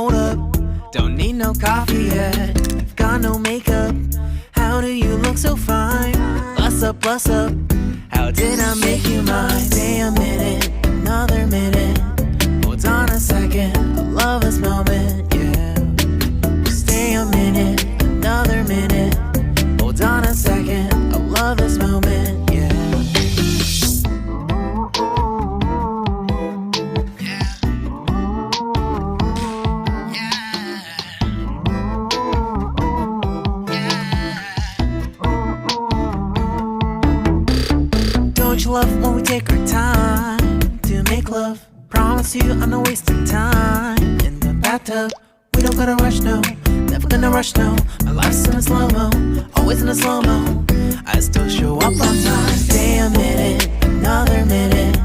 hold up, don't need no coffee yet. Got no makeup, how do you look so fine? Bust up, how did I make you mine? Stay a minute, another minute. Hold on a second, I love this moment, yeah. Stay a minute, another minute. Hold on a second, I love this moment, yeah. Don't you love when we take our time to make love? Promise you I'm not wasting time in the bathtub. We don't gotta rush, no, never gonna rush, no. My life's in a slow-mo, always in a slow-mo. I still show up on time. Stay a minute, another minute.